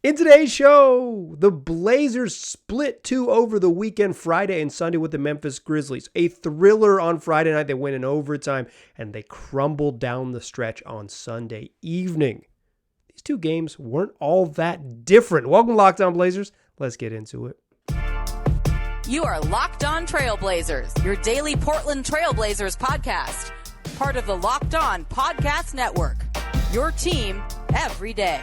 In today's show, the Blazers split 2 over the weekend, Friday and Sunday, with the Memphis Grizzlies. A thriller on Friday night. They win in overtime, and they crumbled down the stretch on Sunday evening. These two games weren't all that different. Welcome to Locked On Blazers. Let's get into it. You are Locked On Trailblazers, your daily Portland Trailblazers podcast. Part of the Locked On Podcast Network, your team every day.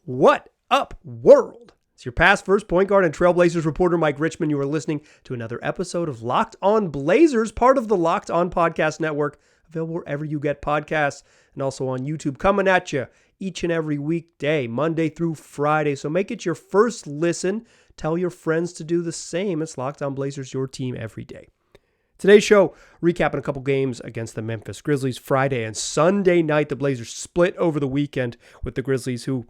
What up, world? It's your past first point guard and Trailblazers reporter, Mike Richmond. You are listening to another episode of Locked On Blazers, part of the Locked On Podcast Network, available wherever you get podcasts and also on YouTube, coming at you each and every weekday, Monday through Friday. So make it your first listen. Tell your friends to do the same. It's Locked On Blazers, your team every day. Today's show, recapping a couple games against the Memphis Grizzlies. Friday and Sunday night, the Blazers split over the weekend with the Grizzlies, who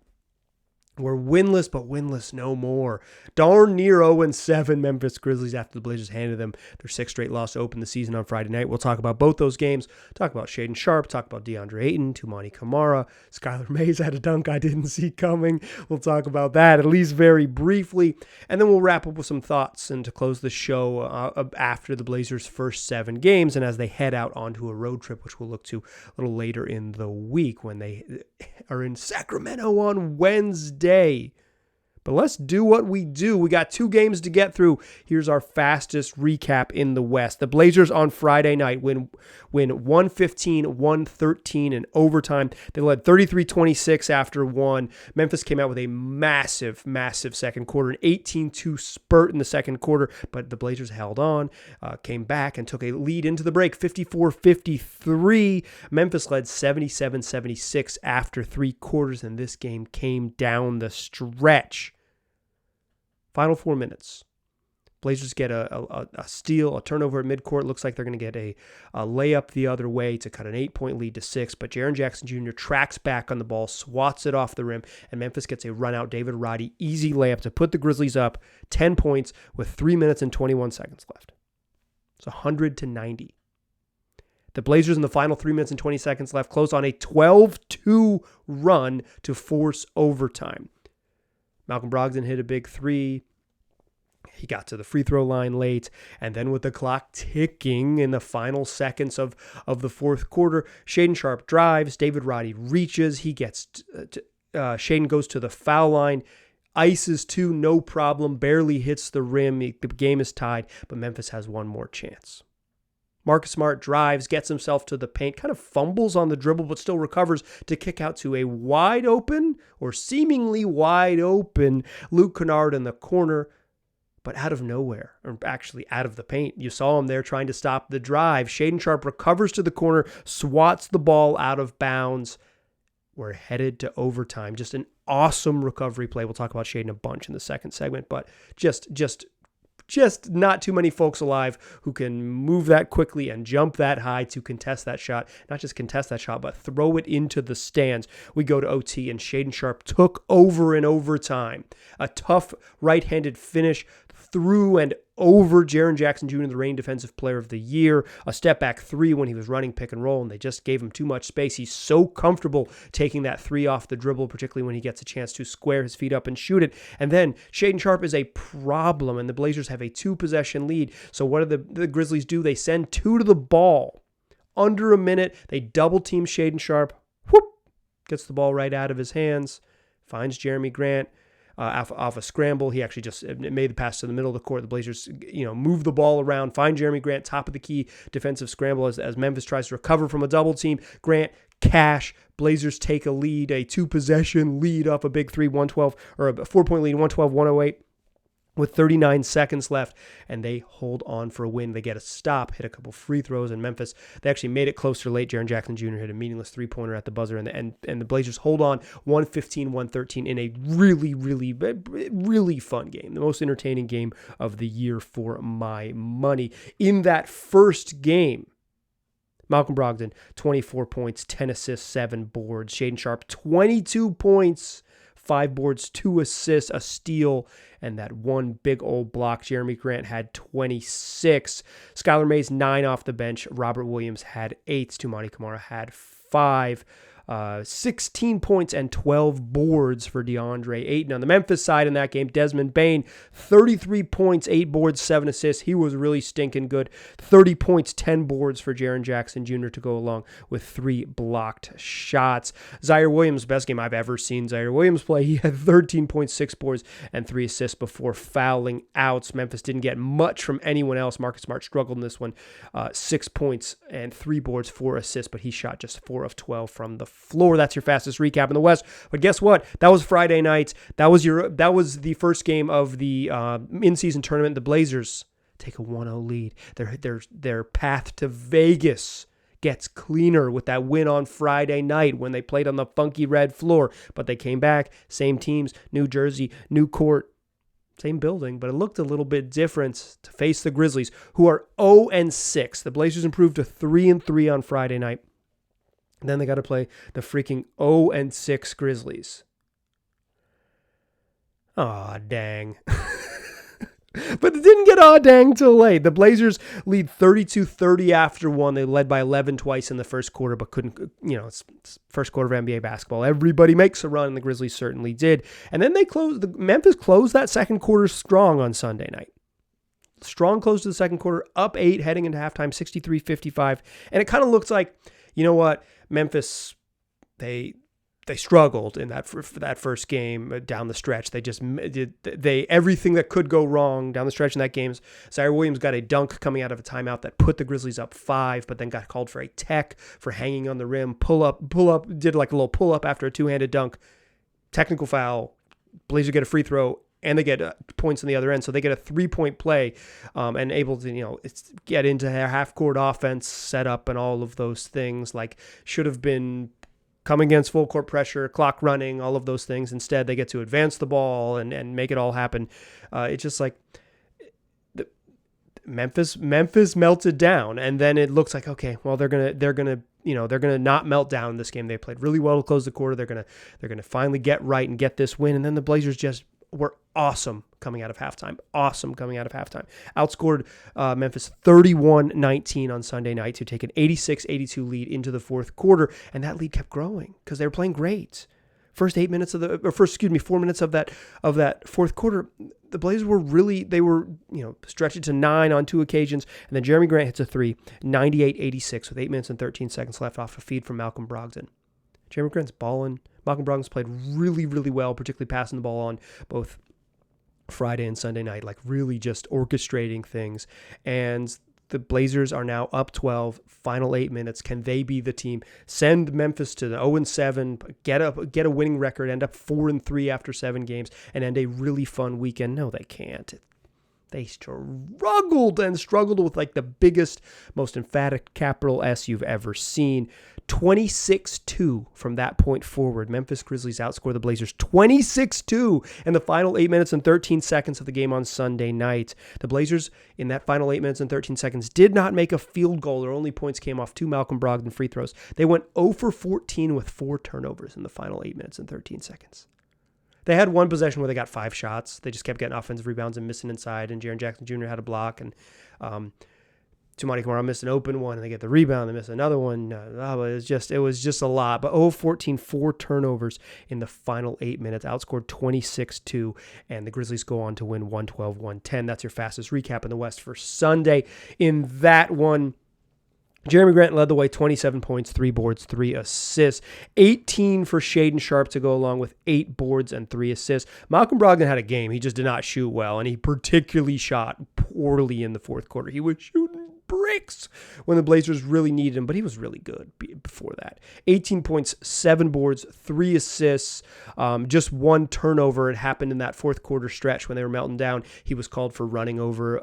were winless, but winless no more. Darn near 0-7 Memphis Grizzlies after the Blazers handed them their sixth straight loss to open the season on Friday night. We'll talk about both those games, talk about Shaedon Sharpe, talk about DeAndre Ayton, Toumani Camara. Skylar Mays had a dunk I didn't see coming. We'll talk about that, at least very briefly. And then we'll wrap up with some thoughts and to close the show after the Blazers' first 7 games and as they head out onto a road trip, which we'll look to a little later in the week when they are in Sacramento on Wednesday. But let's do what we do. We got 2 games to get through. Here's our fastest recap in the West. The Blazers on Friday night win 115-113 in overtime. They led 33-26 after 1. Memphis came out with a massive second quarter, an 18-2 spurt in the second quarter, but the Blazers held on, came back, and took a lead into the break, 54-53. Memphis led 77-76 after 3 quarters, and this game came down the stretch. Final 4 minutes. Blazers get a steal, a turnover at midcourt. Looks like they're going to get a layup the other way to cut an 8-point lead to 6. But Jaren Jackson Jr. tracks back on the ball, swats it off the rim, and Memphis gets a run-out David Roddy easy layup to put the Grizzlies up 10 points with 3 minutes and 21 seconds left. It's 100-90. The Blazers in the final 3 minutes and 20 seconds left close on a 12-2 run to force overtime. Malcolm Brogdon hit a big 3. He got to the free throw line late. And then with the clock ticking in the final seconds of the fourth quarter, Shaedon Sharpe drives. David Roddy reaches. He gets Shaedon goes to the foul line. Ices 2, no problem. Barely hits the rim. The game is tied, but Memphis has one more chance. Marcus Smart drives, gets himself to the paint, kind of fumbles on the dribble, but still recovers to kick out to a wide open, or seemingly wide open, Luke Kennard in the corner, but out of nowhere, or actually out of the paint. You saw him there trying to stop the drive. Shaedon Sharpe recovers to the corner, swats the ball out of bounds. We're headed to overtime. Just an awesome recovery play. We'll talk about Shaedon a bunch in the second segment, but just not too many folks alive who can move that quickly and jump that high to contest that shot. Not just contest that shot, but throw it into the stands. We go to OT, and Shaedon Sharpe took over in overtime. A tough right-handed finish through and over Jaren Jackson Jr., the reigning Defensive Player of the Year. A step-back 3 when he was running pick and roll, and they just gave him too much space. He's so comfortable taking that 3 off the dribble, particularly when he gets a chance to square his feet up and shoot it. And then Shaedon Sharpe is a problem, and the Blazers have a 2-possession lead. So what do the Grizzlies do? They send 2 to the ball. Under a minute, they double-team Shaedon Sharpe. Whoop! Gets the ball right out of his hands. Finds Jeremy Grant. Off a scramble. He actually just made the pass to the middle of the court. The Blazers, move the ball around, find Jeremy Grant, top of the key defensive scramble as Memphis tries to recover from a double team. Grant, cash. Blazers take a lead, a 2-possession lead off a big 3, 112, or a 4-point lead, 112-108. With 39 seconds left, and they hold on for a win. They get a stop, hit a couple free throws in Memphis. They actually made it closer late. Jaren Jackson Jr. hit a meaningless 3-pointer at the buzzer, and the Blazers hold on 115-113 in a really, really, really fun game. The most entertaining game of the year for my money. In that first game, Malcolm Brogdon, 24 points, 10 assists, 7 boards. Shaedon Sharpe, 22 points, 5 boards, 2 assists, a steal, and that one big old block. Jeremy Grant had 26. Skylar Mays, 9 off the bench. Robert Williams had 8. Toumani Camara had 5. 16 points and 12 boards for DeAndre Ayton. On the Memphis side in that game, Desmond Bane, 33 points, 8 boards, 7 assists. He was really stinking good. 30 points, 10 boards for Jaren Jackson Jr. to go along with 3 blocked shots. Zaire Williams, best game I've ever seen Zaire Williams play. He had 13.6 boards and 3 assists before fouling out. Memphis didn't get much from anyone else. Marcus Smart struggled in this one. 6 points and 3 boards, 4 assists, but he shot just 4 of 12 from the floor. That's your fastest recap in the West. But guess what? That was Friday night. That was the first game of the in-season tournament. The Blazers take a 1-0 lead. Their path to Vegas gets cleaner with that win on Friday night when they played on the funky red floor. But they came back, same teams, New Jersey, new court, same building, but it looked a little bit different to face the Grizzlies, who are 0-6. The Blazers improved to 3-3 on Friday night. And then they got to play the freaking 0-6 Grizzlies. Aw, dang. But it didn't get aw dang till late. The Blazers lead 32-30 after one. They led by 11 twice in the first quarter, but couldn't, it's first quarter of NBA basketball. Everybody makes a run, and the Grizzlies certainly did. And then Memphis closed that second quarter strong on Sunday night. Strong close to the second quarter, up 8 heading into halftime, 63-55. And it kind of looks like, you know what, Memphis, they struggled in that first game down the stretch. They just everything that could go wrong down the stretch in that game. Zaire Williams got a dunk coming out of a timeout that put the Grizzlies up 5, but then got called for a tech for hanging on the rim. Pull up, did like a little pull up after a two-handed dunk. Technical foul. Blazers get a free throw, and they get points on the other end. So they get a 3-point play and able to, get into their half-court offense setup and all of those things. Like should have been coming against full court pressure, clock running, all of those things. Instead, they get to advance the ball and make it all happen. It's just like Memphis melted down, and then it looks like, okay, well, they're gonna not melt down in this game. They played really well to close the quarter. They're gonna finally get right and get this win, and then the Blazers just were awesome coming out of halftime. Outscored Memphis 31-19 on Sunday night to take an 86-82 lead into the fourth quarter, and that lead kept growing because they were playing great. 4 minutes of that fourth quarter, the Blazers were stretched to 9 on 2 occasions, and then Jeremy Grant hits a 3, 98-86 with 8 minutes and 13 seconds left off a feed from Malcolm Brogdon. Jeremy Grant's balling. Malcolm Brogdon's played really, really well, particularly passing the ball on both Friday and Sunday night, like really just orchestrating things. And the Blazers are now up 12, final 8 minutes. Can they be the team? Send Memphis to the 0-7, get a winning record, end up 4-3 after 7 games, and end a really fun weekend? No, they can't. They struggled with like the biggest, most emphatic capital S you've ever seen. 26-2 from that point forward. Memphis Grizzlies outscore the Blazers 26-2 in the final 8 minutes and 13 seconds of the game on Sunday night. The Blazers, in that final 8 minutes and 13 seconds, did not make a field goal. Their only points came off 2 Malcolm Brogdon free throws. They went 0 for 14 with 4 turnovers in the final 8 minutes and 13 seconds. They had one possession where they got 5 shots. They just kept getting offensive rebounds and missing inside, and Jaren Jackson Jr. had a block, and Toumani Camara missed an open one, and they get the rebound, they miss another one. It was just a lot. But 0-14, 4 turnovers in the final 8 minutes, outscored 26-2, and the Grizzlies go on to win 112-110. That's your fastest recap in the West for Sunday. In that one, Jeremy Grant led the way, 27 points, 3 boards, 3 assists. 18 for Shaedon Sharpe to go along with 8 boards and 3 assists. Malcolm Brogdon had a game. He just did not shoot well, and he particularly shot poorly in the fourth quarter. He was shooting bricks when the Blazers really needed him, but he was really good before that. 18 points, 7 boards, 3 assists, just 1 turnover. It happened in that fourth quarter stretch when they were melting down. He was called for running over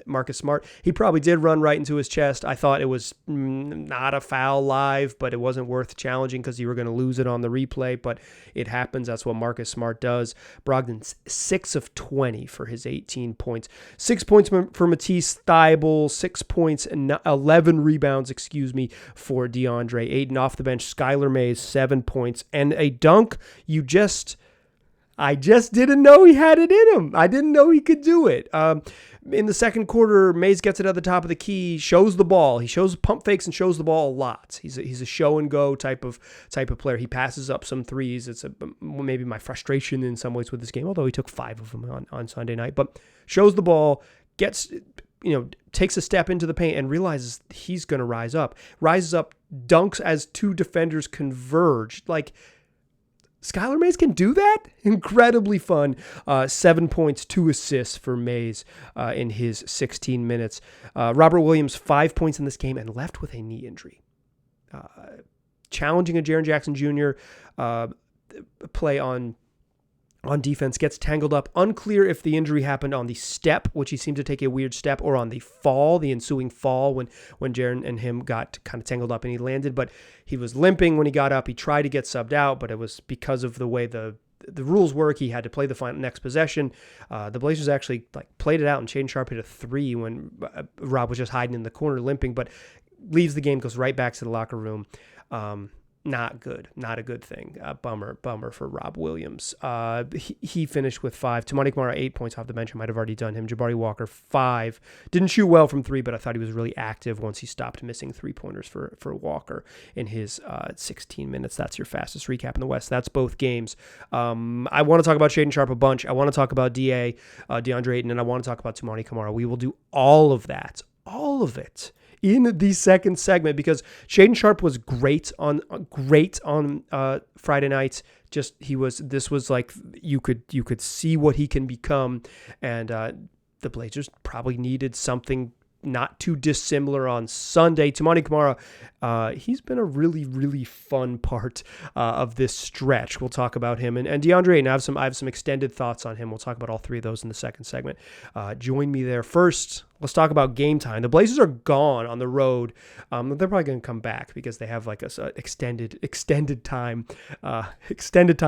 Marcus Smart. He probably did run right into his chest. I thought it was not a foul live, but it wasn't worth challenging because you were going to lose it on the replay, but it happens. That's what Marcus Smart does. Brogdon's 6 of 20 for his 18 points. 6 points for Matisse Thybulle, 6 points and 11 rebounds, for DeAndre Ayton. Off the bench, Skylar Mays, 7 points, and a dunk I just didn't know he had it in him. I didn't know he could do it. In the second quarter, Mays gets it at the top of the key, shows the ball. He shows pump fakes and shows the ball a lot. He's a show and go type of player. He passes up some threes. It's maybe my frustration in some ways with this game, although he took 5 of them on Sunday night. But shows the ball, takes a step into the paint and realizes he's going to rise up. Rises up, dunks as 2 defenders converge. Like, Skylar Mays can do that? Incredibly fun. 7 points, 2 assists for Mays in his 16 minutes. Robert Williams, 5 points in this game and left with a knee injury. Challenging a Jaren Jackson Jr. Play on defense, gets tangled up. Unclear if the injury happened on the step, which he seemed to take a weird step, or on the ensuing fall when Jaren and him got kind of tangled up and he landed. But he was limping when he got up. He tried to get subbed out, but it was because of the way the rules work. He had to play the next possession. The Blazers actually played it out, and Shaedon Sharpe hit a 3 when Rob was just hiding in the corner limping, but leaves the game, goes right back to the locker room. Not good. Not a good thing. Bummer for Rob Williams. He finished with 5. Toumani Camara, 8 points off the bench. I might have already done him. Jabari Walker, 5. Didn't shoot well from 3, but I thought he was really active once he stopped missing 3-pointers for Walker in his 16 minutes. That's your fastest recap in the West. That's both games. I want to talk about Shaedon Sharpe a bunch. I want to talk about DeAndre Ayton, and I want to talk about Toumani Camara. We will do all of it in the second segment, because Shaedon Sharpe was great on Friday night. This was like you could see what he can become, and the Blazers probably needed something not too dissimilar on Sunday. Toumani Camara, he's been a really, really fun part of this stretch. We'll talk about him. And DeAndre Ayton, I have some extended thoughts on him. We'll talk about all 3 of those in the second segment. Join me there. First, let's talk about game time. The Blazers are gone on the road. They're probably going to come back because they have like a extended time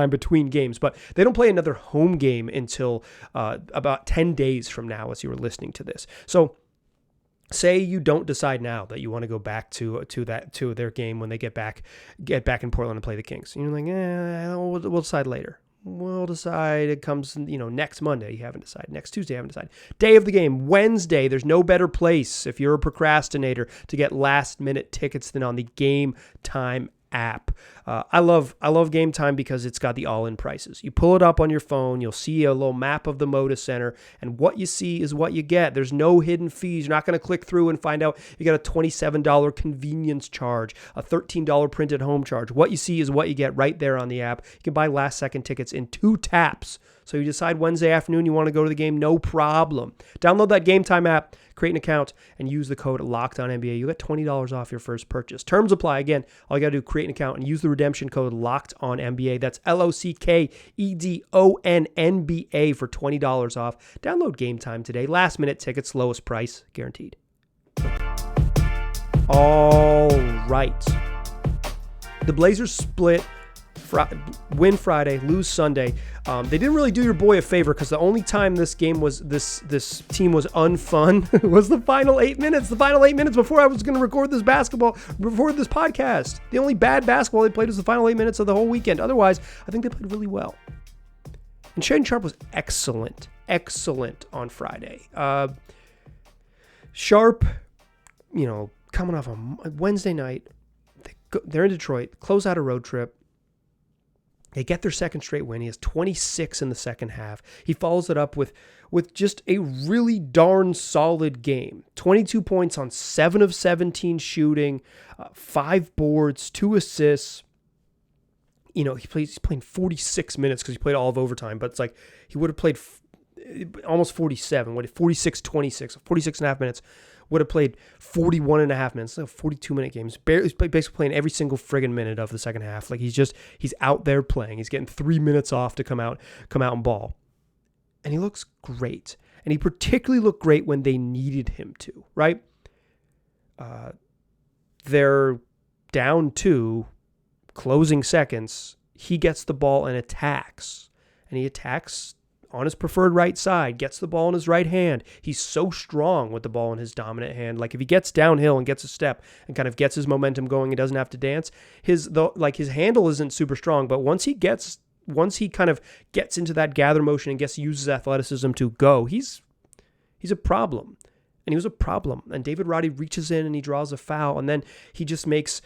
between games. But they don't play another home game until about 10 days from now, as you were listening to this. So, say you don't decide now that you want to go back to their game when they get back in Portland and play the Kings. You're like, we'll decide later. We'll decide. It comes, next Monday. You haven't decided. Next Tuesday, you haven't decided. Day of the game, Wednesday. There's no better place if you're a procrastinator to get last minute tickets than on the Gametime app. I love Gametime because it's got the all-in prices. You pull it up on your phone, you'll see a little map of the Moda Center, and what you see is what you get. There's no hidden fees. You're not going to click through and find out you got a $27 convenience charge, a $13 printed home charge. What you see is what you get right there on the app. You can buy last-second tickets in 2 taps. So you decide Wednesday afternoon you want to go to the game, no problem. Download that Gametime app, create an account, and use the code LOCKEDONNBA. You get $20 off your first purchase. Terms apply. Again, all you got to do is create an account and use the redemption code LOCKEDONNBA. That's LOCKEDONNBA for $20 off. Download Gametime today. Last minute tickets, lowest price, guaranteed. All right. The Blazers split. Win Friday, lose Sunday. They didn't really do your boy a favor, because the only time this team was unfun was the final 8 minutes. The final 8 minutes before I was going to record this podcast. The only bad basketball they played was the final 8 minutes of the whole weekend. Otherwise, I think they played really well. And Shaedon Sharpe was excellent on Friday. Sharpe, coming off a Wednesday night, they're in Detroit, close out a road trip. They get their second straight win. He has 26 in the second half. He follows it up with just a really darn solid game. 22 points on 7 of 17 shooting, 5 boards, 2 assists. He's playing 46 minutes because he played all of overtime, but it's like he would have played almost 47. 46-26, 46 and a half minutes. Would have played 41 and a half minutes, 42-minute games. He's basically playing every single friggin' minute of the second half. Like he's out there playing. He's getting 3 minutes off to come out and ball. And he looks great. And he particularly looked great when they needed him to, right? They're down 2, closing seconds. He gets the ball and attacks. And he attacks on his preferred right side, gets the ball in his right hand. He's so strong with the ball in his dominant hand. Like if he gets downhill and gets a step and kind of gets his momentum going and doesn't have to dance, his handle isn't super strong, but once he gets once he kind of gets into that gather motion and uses athleticism to go, he's a problem. And he was a problem. And David Roddy reaches in and he draws a foul, and then he just makes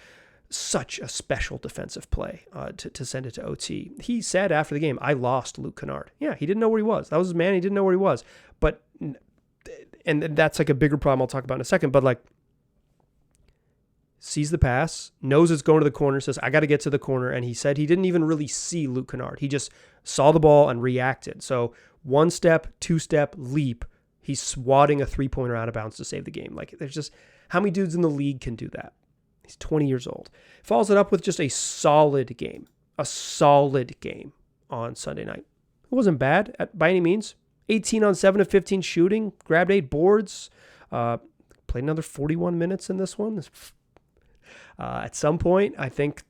such a special defensive play to send it to OT. He said after the game, I lost Luke Kennard. Yeah, he didn't know where he was. That was his man. He didn't know where he was. But, and that's like a bigger problem I'll talk about in a second, but like, sees the pass, knows it's going to the corner, says, I got to get to the corner. And he said he didn't even really see Luke Kennard. He just saw the ball and reacted. So 1 step, 2 step, leap. He's swatting a 3-pointer out of bounds to save the game. Like, there's just, how many dudes in the league can do that? He's 20 years old. Follows it up with just a solid game on Sunday night. It wasn't bad by any means. 18 on 7 of 15 shooting, grabbed 8 boards, played another 41 minutes in this one. At some point, I think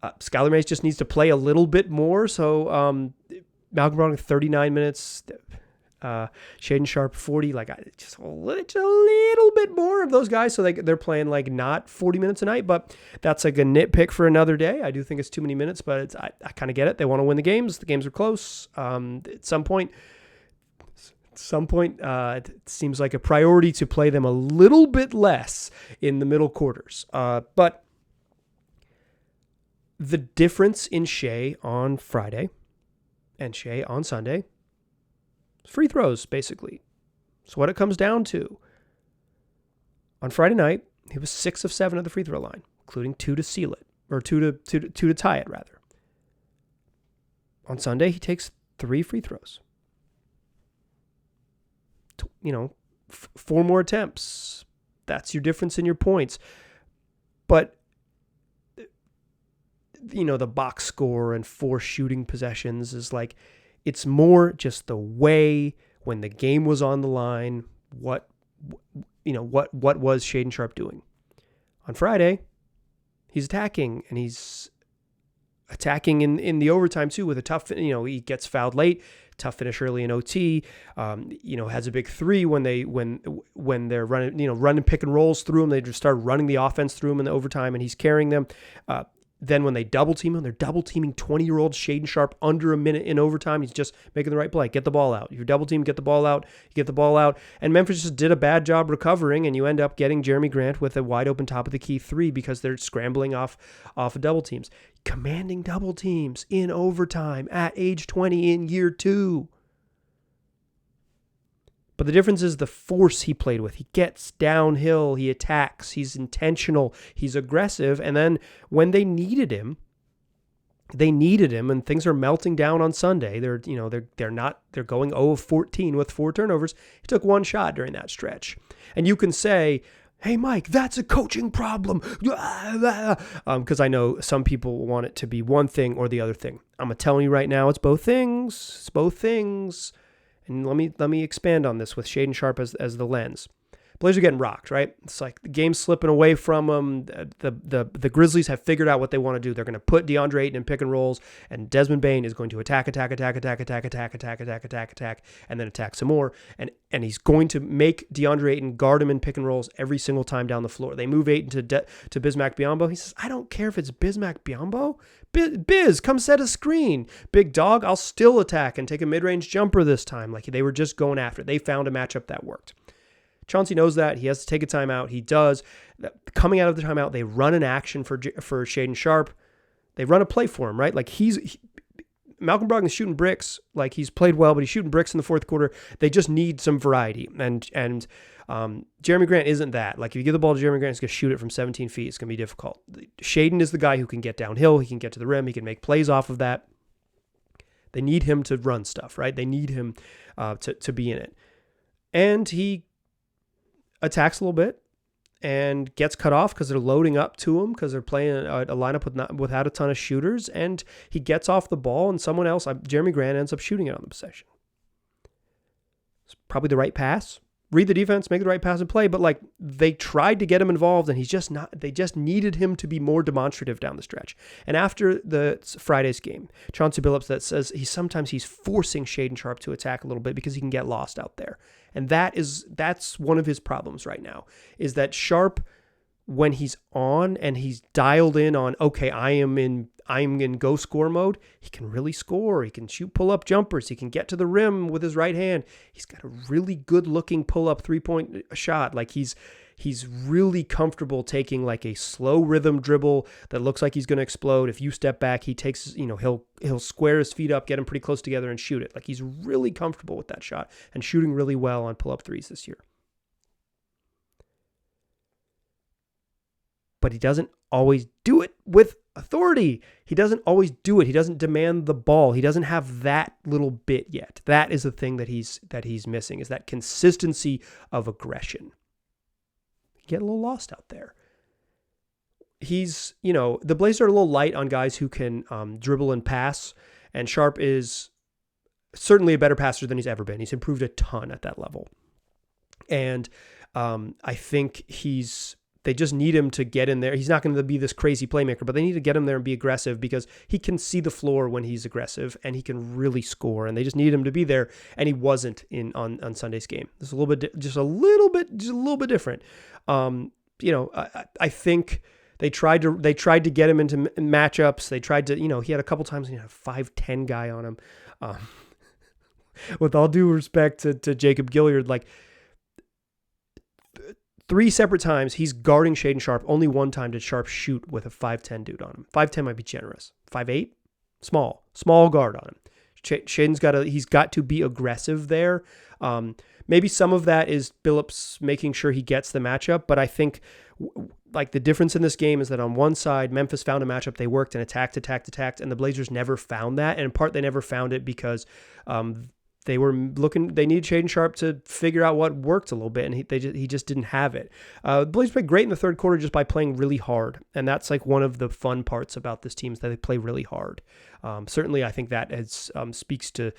Skylar Mays just needs to play a little bit more. So Malcolm Brogdon 39 minutes, Shaedon Sharpe 40. Like, just a little bit more of those guys. So they're playing like not 40 minutes a night, but that's like a nitpick for another day. I do think it's too many minutes, but I kind of get it. They want to win the games. The games are close. At some point, it seems like a priority to play them a little bit less in the middle quarters. But the difference in Shea on Friday and Shea on Sunday, free throws, basically. So what it comes down to, on Friday night, he was 6 of 7 at the free throw line, including 2 to seal it, or 2 to tie it, rather. On Sunday, he takes 3 free throws. 4 more attempts. That's your difference in your points. But, the box score and 4 shooting possessions is like, it's more just the way when the game was on the line, what was Shaedon Sharpe doing? On Friday, he's attacking, and he's attacking in the overtime too with a tough, he gets fouled late, tough finish early in OT, has a big 3 when they're running pick and rolls through him. They just start running the offense through him in the overtime, and he's carrying them. Then when they double team him, they're double teaming 20-year-old Shaedon Sharpe under a minute in overtime. He's just making the right play. Get the ball out. If you're double team, get the ball out. You get the ball out. And Memphis just did a bad job recovering, and you end up getting Jeremy Grant with a wide open top of the key 3 because they're scrambling off of double teams. Commanding double teams in overtime at age 20 in year 2. But the difference is the force he played with. He gets downhill, he attacks, he's intentional, he's aggressive, and then when they needed him, and things are melting down on Sunday. They're going 0 of 14 with 4 turnovers. He took 1 shot during that stretch. And you can say, hey, Mike, that's a coaching problem. Because I know some people want it to be one thing or the other thing. I'm telling you right now, it's both things. It's both things. And let me expand on this with Shaedon Sharpe as the lens. Blazers are getting rocked, right? It's like the game's slipping away from them. The Grizzlies have figured out what they want to do. They're going to put DeAndre Ayton in pick and rolls, and Desmond Bane is going to attack, and then attack some more. And he's going to make DeAndre Ayton guard him in pick and rolls every single time down the floor. They move Ayton to Bismack Biyombo. He says, I don't care if it's Bismack Biyombo. Biz, come set a screen. Big dog, I'll still attack and take a mid-range jumper this time. Like, they were just going after it. They found a matchup that worked. Chauncey knows that. He has to take a timeout. He does. Coming out of the timeout, they run an action for Shaedon Sharpe. They run a play for him, right? Like, Malcolm Brogdon is shooting bricks. Like, he's played well, but he's shooting bricks in the fourth quarter. They just need some variety. And Jeremy Grant isn't that. Like, if you give the ball to Jeremy Grant, he's going to shoot it from 17 feet. It's going to be difficult. Shaedon is the guy who can get downhill. He can get to the rim. He can make plays off of that. They need him to run stuff, right? They need him to be in it. And he attacks a little bit and gets cut off because they're loading up to him because they're playing a lineup without a ton of shooters, and he gets off the ball and someone else, Jeremy Grant, ends up shooting it on the possession. It's probably the right pass. Read the defense, make the right pass and play, but like, they tried to get him involved and they just needed him to be more demonstrative down the stretch. And after the Friday's game, Chauncey Billups that says sometimes he's forcing Shaedon Sharpe to attack a little bit because he can get lost out there. And that's one of his problems right now, is that Sharpe when he's on and he's dialed in on, okay, I'm in go score mode, he can really score. He can shoot pull-up jumpers. He can get to the rim with his right hand. He's got a really good-looking pull-up three-point shot. Like he's really comfortable taking like a slow rhythm dribble that looks like he's going to explode. If you step back, he takes, he'll square his feet up, get them pretty close together and shoot it. Like he's really comfortable with that shot and shooting really well on pull-up threes this year. But he doesn't always do it with authority. He doesn't always do it. He doesn't demand the ball. He doesn't have that little bit yet. That is the thing that he's missing, is that consistency of aggression. Get a little lost out there. He's, the Blazers are a little light on guys who can dribble and pass, and Sharpe is certainly a better passer than he's ever been. He's improved a ton at that level. And I think they just need him to get in there. He's not going to be this crazy playmaker, but they need to get him there and be aggressive because he can see the floor when he's aggressive and he can really score. And they just need him to be there. And he wasn't on Sunday's game. It's a little bit different. I think they tried to get him into matchups. They tried to, he had a couple times he had a 5'10" guy on him. With all due respect to Jacob Gilyard, like, 3 separate times he's guarding Shaedon Sharpe. Only one time did Sharpe shoot with a 5'10" dude on him. 5'10" might be generous. 5'8", small guard on him. Shaedon's he's got to be aggressive there. Maybe some of that is Billups making sure he gets the matchup, but I think like the difference in this game is that on one side, Memphis found a matchup, they worked and attacked, and the Blazers never found that. And in part, they never found it because they need Shaedon Sharpe to figure out what worked a little bit, and he just didn't have it. The Blazers played great in the third quarter just by playing really hard, and that's like one of the fun parts about this team is that they play really hard. Certainly, I think that speaks to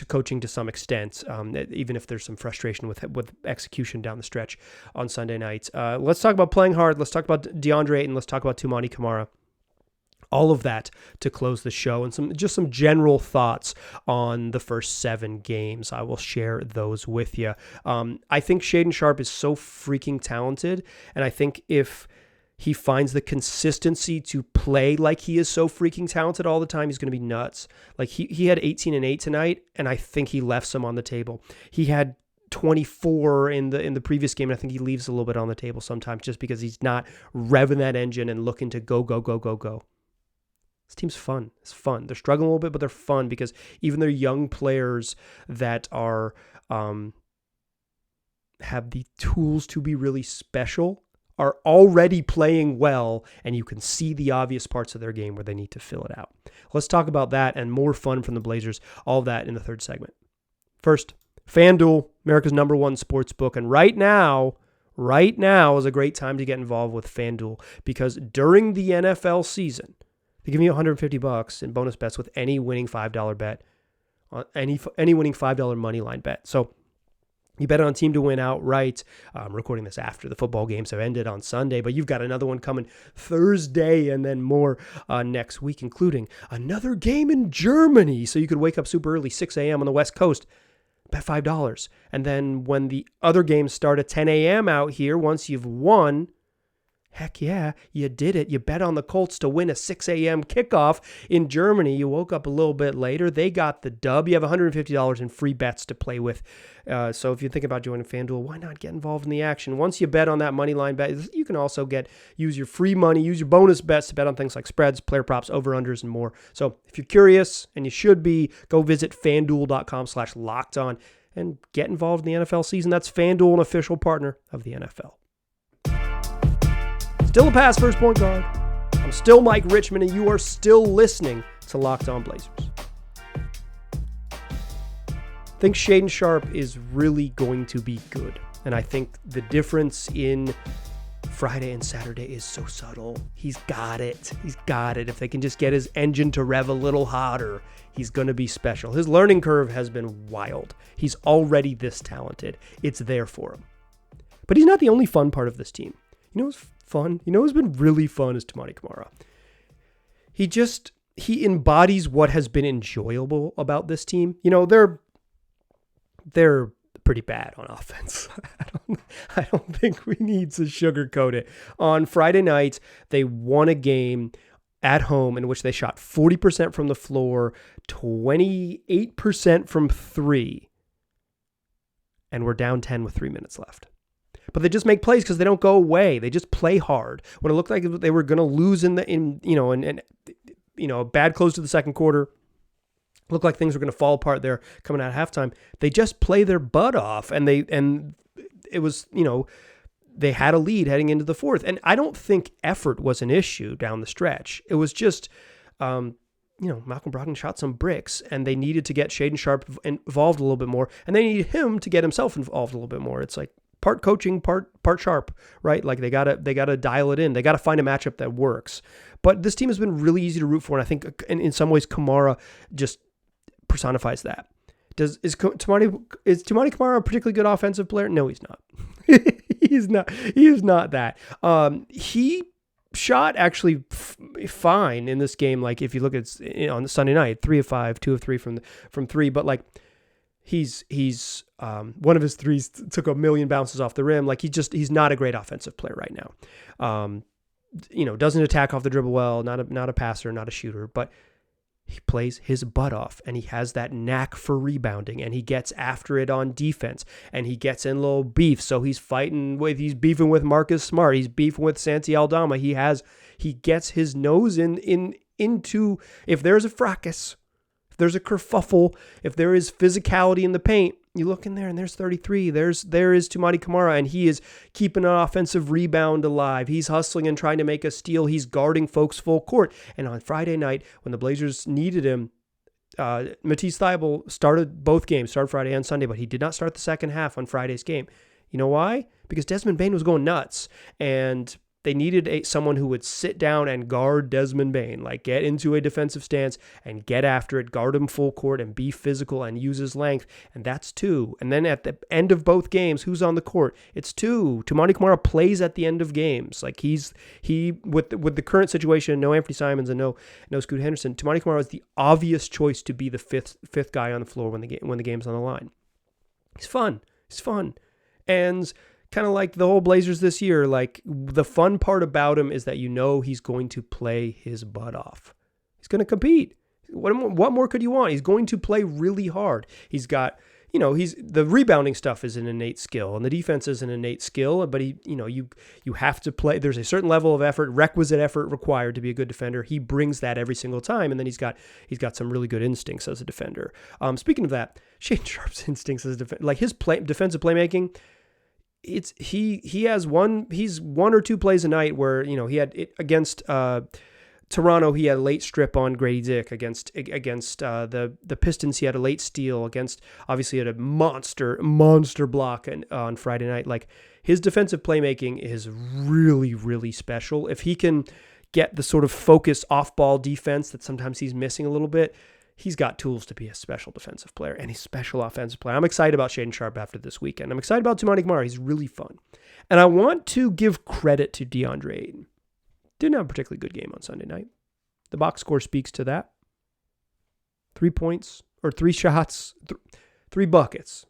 coaching to some extent, even if there's some frustration with execution down the stretch on Sunday nights. Let's talk about playing hard. Let's talk about DeAndre Ayton. Let's talk about Toumani Camara. All of that to close the show, and some general thoughts on the first 7 games. I will share those with you. I think Shaedon Sharpe is so freaking talented, and I think if he finds the consistency to play like he is so freaking talented all the time, he's going to be nuts. Like he had 18 and 8 tonight, and I think he left some on the table. He had 24 in the previous game, and I think he leaves a little bit on the table sometimes just because he's not revving that engine and looking to go. This team's fun. It's fun. They're struggling a little bit, but they're fun because even their young players that are have the tools to be really special are already playing well, and you can see the obvious parts of their game where they need to fill it out. Let's talk about that and more fun from the Blazers, all of that in the third segment. First, FanDuel, America's #1 sportsbook, and right now is a great time to get involved with FanDuel because during the NFL season, they give you $150 in bonus bets with any winning $5 bet, any winning $5 money line bet. So you bet on a team to win outright. I'm recording this after the football games have ended on Sunday, but you've got another one coming Thursday and then more next week, including another game in Germany. So you could wake up super early, 6 a.m. on the West Coast, bet $5. And then when the other games start at 10 a.m. out here, once you've won, heck yeah, you did it. You bet on the Colts to win a 6 a.m. kickoff in Germany. You woke up a little bit later. They got the dub. You have $150 in free bets to play with. So if you think about joining FanDuel, why not get involved in the action? Once you bet on that money line bet, you can also use your free money, use your bonus bets to bet on things like spreads, player props, over-unders, and more. So if you're curious, and you should be, go visit FanDuel.com/lockedon and get involved in the NFL season. That's FanDuel, an official partner of the NFL. Still a pass first point guard. I'm still Mike Richmond, and you are still listening to Locked On Blazers. I think Shaedon Sharpe is really going to be good, and I think the difference in Friday and Saturday is so subtle. He's got it. If they can just get his engine to rev a little hotter, he's going to be special. His learning curve has been wild. He's already this talented. It's there for him. But he's not the only fun part of this team. You know what's fun? You know what's been really fun is Toumani Camara. He embodies what has been enjoyable about this team. You know, they're pretty bad on offense. I don't think we need to sugarcoat it. On Friday night, they won a game at home in which they shot 40% from the floor, 28% from three, and we're down 10 with 3 minutes left. But they just make plays because they don't go away. They just play hard. When it looked like they were going to lose a bad close to the second quarter, looked like things were going to fall apart there coming out of halftime, they just play their butt off, and it was, they had a lead heading into the fourth. And I don't think effort was an issue down the stretch. It was just, Malcolm Brogdon shot some bricks, and they needed to get Shaedon Sharpe involved a little bit more, and they needed him to get himself involved a little bit more. It's like part coaching, part Sharpe, right? Like they gotta dial it in. They gotta find a matchup that works. But this team has been really easy to root for, and I think in some ways Camara just personifies that. Is Toumani Camara a particularly good offensive player? No, he's not. He's not. He is not that. He shot actually fine in this game. Like if you look at on the Sunday night, 3 of 5, 2 of 3 from three. But like he's one of his threes took a million bounces off the rim. Like he's not a great offensive player right now. Doesn't attack off the dribble well. Not a passer, not a shooter, but he plays his butt off, and he has that knack for rebounding, and he gets after it on defense, and he gets in little beef. So he's beefing with Marcus Smart. He's beefing with Santi Aldama. He gets his nose into, if there's a fracas, if there's a kerfuffle, if there is physicality in the paint, you look in there and there's 33. There is Toumani Camara, and he is keeping an offensive rebound alive. He's hustling and trying to make a steal. He's guarding folks full court. And on Friday night, when the Blazers needed him, Matisse Thybulle started both games, started Friday and Sunday, but he did not start the second half on Friday's game. You know why? Because Desmond Bane was going nuts, and they needed someone who would sit down and guard Desmond Bane, like get into a defensive stance and get after it, guard him full court and be physical and use his length. And that's two. And then at the end of both games, who's on the court? It's two. Toumani Camara plays at the end of games. Like he with the current situation, no Anthony Simons and no Scoot Henderson, Toumani Camara is the obvious choice to be the fifth guy on the floor when the game's on the line. He's fun. And kind of like the whole Blazers this year, like the fun part about him is that he's going to play his butt off. He's going to compete. What more could you want? He's going to play really hard. He's got, the rebounding stuff is an innate skill, and the defense is an innate skill, but you have to play. There's a certain level of effort, requisite effort required to be a good defender. He brings that every single time, and then he's got some really good instincts as a defender. Speaking of that, Shaedon Sharpe's instincts as a defender, like his defensive playmaking, he's one or two plays a night where he had it against Toronto. He had a late strip on Grady Dick against the Pistons. He had a late steal against, obviously, had a monster block on Friday night. Like his defensive playmaking is really, really special. If he can get the sort of focused off-ball defense that sometimes he's missing a little bit, he's got tools to be a special defensive player and he's a special offensive player. I'm excited about Shaedon Sharpe after this weekend. I'm excited about Toumani Camara. He's really fun. And I want to give credit to DeAndre Ayton. Didn't have a particularly good game on Sunday night. The box score speaks to that. 3 points, or 3 shots, 3 buckets,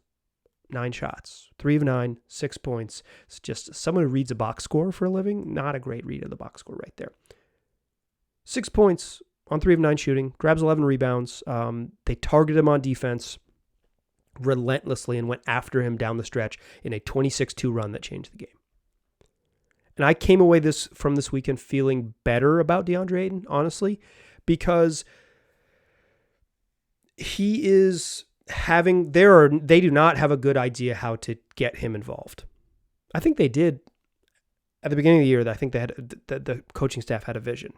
9 shots, 3 of 9, 6 points. It's just someone who reads a box score for a living. Not a great read of the box score right there. 6 points on 3 of 9 shooting, grabs 11 rebounds. They targeted him on defense relentlessly and went after him down the stretch in a 26-2 run that changed the game. And I came away from this weekend feeling better about DeAndre Ayton, honestly, because he is they do not have a good idea how to get him involved. I think they did at the beginning of the year. I think the coaching staff had a vision.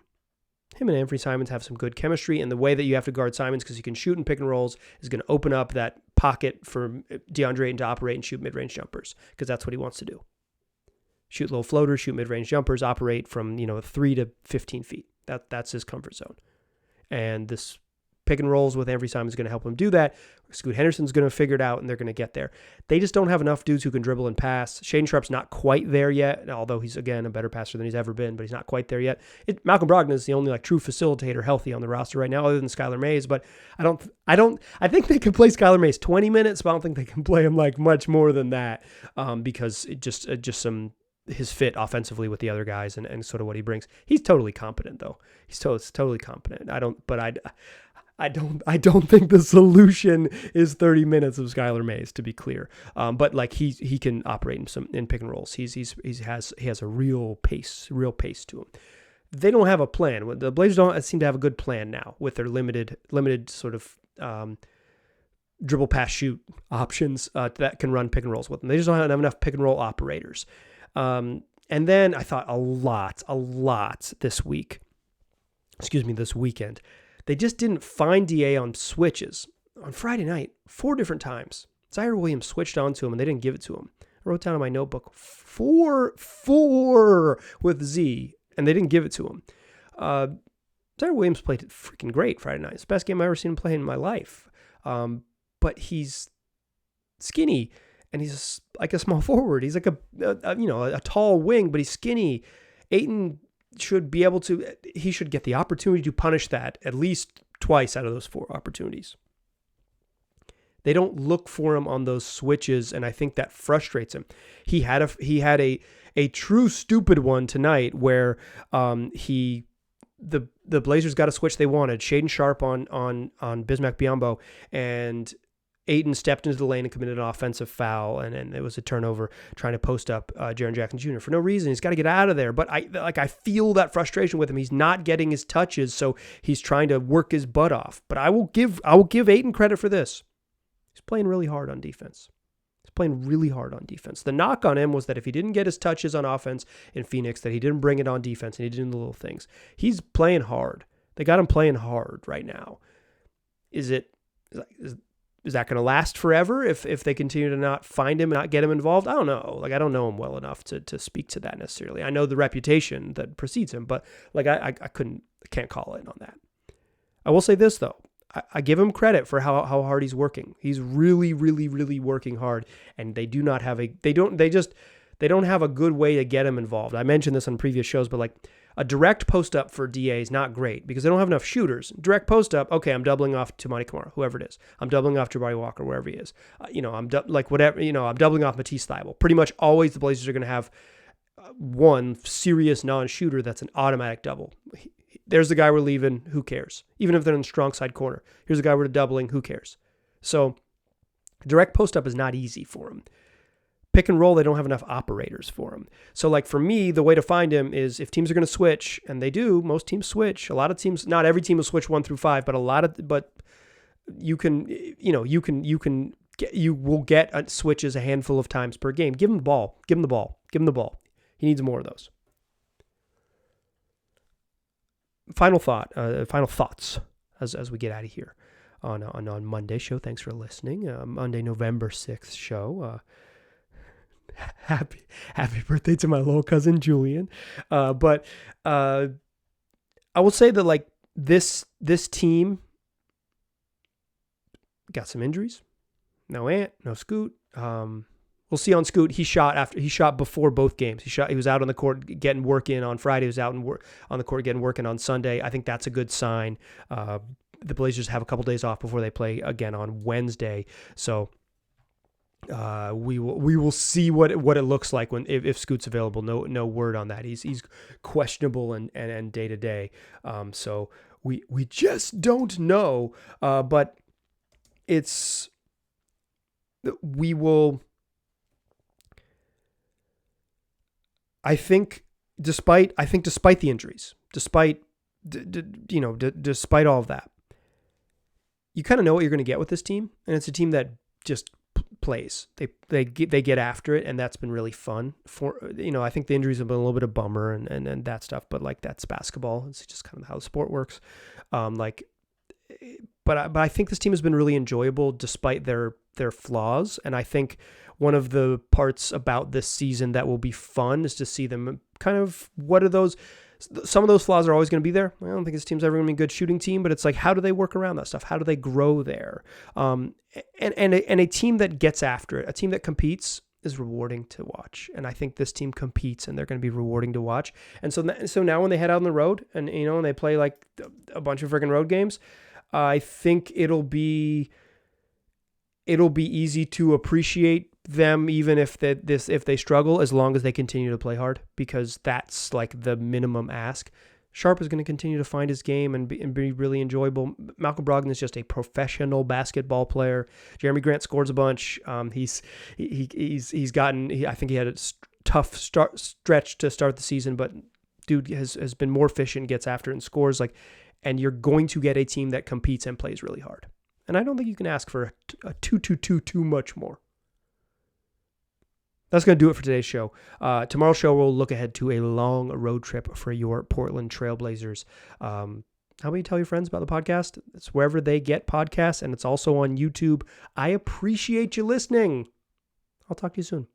Him and Anthony Simons have some good chemistry, and the way that you have to guard Simons, because he can shoot and pick and rolls, is going to open up that pocket for DeAndre Ayton to operate and shoot mid-range jumpers, because that's what he wants to do. Shoot little floaters, shoot mid-range jumpers, operate from 3 to 15 feet. That's his comfort zone. And this pick and rolls with Avery Simon is going to help him do that. Scoot Henderson's going to figure it out, and they're going to get there. They just don't have enough dudes who can dribble and pass. Shaedon Sharpe's not quite there yet, although he's, again, a better passer than he's ever been, but he's not quite there yet. Malcolm Brogdon is the only true facilitator healthy on the roster right now, other than Skylar Mays, but I think they can play Skylar Mays 20 minutes, but I don't think they can play him much more than that, because it just his fit offensively with the other guys and sort of what he brings. He's totally competent, though. He's totally competent. I don't think the solution is 30 minutes of Skylar Mays, to be clear. But he can operate in pick and rolls. He has a real pace to him. They don't have a plan. The Blazers don't seem to have a good plan now with their limited sort of dribble, pass, shoot options that can run pick and rolls with them. They just don't have enough pick and roll operators. And then I thought a lot this weekend. They just didn't find DA on switches. On Friday night, 4 different times, Zaire Williams switched onto him and they didn't give it to him. I wrote down in my notebook, 4 with Z, and they didn't give it to him. Zaire Williams played freaking great Friday night. It's the best game I've ever seen him play in my life. But he's skinny, and he's like a small forward. He's like a tall wing, but he's skinny. Ayton should be able to, he should get the opportunity to punish that at least twice out of those 4 opportunities. They don't look for him on those switches, and I think that frustrates him. He had a true stupid one tonight where the Blazers got a switch they wanted. Shaedon Sharpe on Bismack Biyombo, and Ayton stepped into the lane and committed an offensive foul, and it was a turnover trying to post up Jaren Jackson Jr. for no reason. He's got to get out of there. But I feel that frustration with him. He's not getting his touches, so he's trying to work his butt off. But I will give Ayton credit for this. He's playing really hard on defense. The knock on him was that if he didn't get his touches on offense in Phoenix, that he didn't bring it on defense, and he didn't do the little things. He's playing hard. They got him playing hard right now. Is that going to last forever if they continue to not find him and not get him involved? I don't know. I don't know him well enough to speak to that necessarily. I know the reputation that precedes him, but I can't call it on that. I will say this though. I give him credit for how hard he's working. He's really, really, really working hard, and they don't have a good way to get him involved. I mentioned this on previous shows, but a direct post up for DA is not great because they don't have enough shooters. Direct post up, okay, I'm doubling off Toumani Camara, whoever it is. I'm doubling off Jabari Walker, wherever he is. I'm doubling off Matisse Thybulle. Pretty much always the Blazers are going to have one serious non-shooter that's an automatic double. There's the guy we're leaving. Who cares? Even if they're in the strong side corner. Here's the guy we're doubling. Who cares? So direct post up is not easy for him. Pick and roll, they don't have enough operators for him. So for me, the way to find him is if teams are going to switch, and they do, most teams switch. A lot of teams, not every team will switch 1 through 5, but you will get switches a handful of times per game. Give him the ball. He needs more of those. Final thoughts as we get out of here on Monday's show. Thanks for listening. Monday, November 6th show. Happy birthday to my little cousin Julian. But I will say that this team got some injuries. No Ant, no Scoot. We'll see on Scoot. He shot before both games. He was out on the court getting work in on Friday. He was out on the court getting work in on Sunday. I think that's a good sign. The Blazers have a couple days off before they play again on Wednesday. So we will see what it looks like if Scoot's available. No word on that. He's questionable and day to day. So we just don't know. But we will. I think despite the injuries, despite all of that, you kind of know what you're going to get with this team, and it's a team that just plays. They get after it, and that's been really fun. I think the injuries have been a little bit of a bummer and that stuff, but that's basketball. It's just kind of how the sport works. But I think this team has been really enjoyable despite their flaws, and I think one of the parts about this season that will be fun is to see them kind of, what are those some of those flaws are always going to be there. I don't think this team's ever going to be a good shooting team, but it's like, how do they work around that stuff? How do they grow there? And a team that gets after it, a team that competes, is rewarding to watch. And I think this team competes, and they're going to be rewarding to watch. And so now when they head out on the road and they play like a bunch of freaking road games, I think it'll be easy to appreciate them, even if they struggle, as long as they continue to play hard, because that's like the minimum ask. Sharpe is going to continue to find his game and be really enjoyable. Malcolm Brogdon is just a professional basketball player. Jeremy Grant scores a bunch. He's gotten. I think he had a tough stretch to start the season, but dude has been more efficient, gets after it, and scores. And you're going to get a team that competes and plays really hard. And I don't think you can ask for a 2-2-2 too much more. That's going to do it for today's show. Tomorrow's show, we'll look ahead to a long road trip for your Portland Trailblazers. How about you tell your friends about the podcast? It's wherever they get podcasts, and it's also on YouTube. I appreciate you listening. I'll talk to you soon.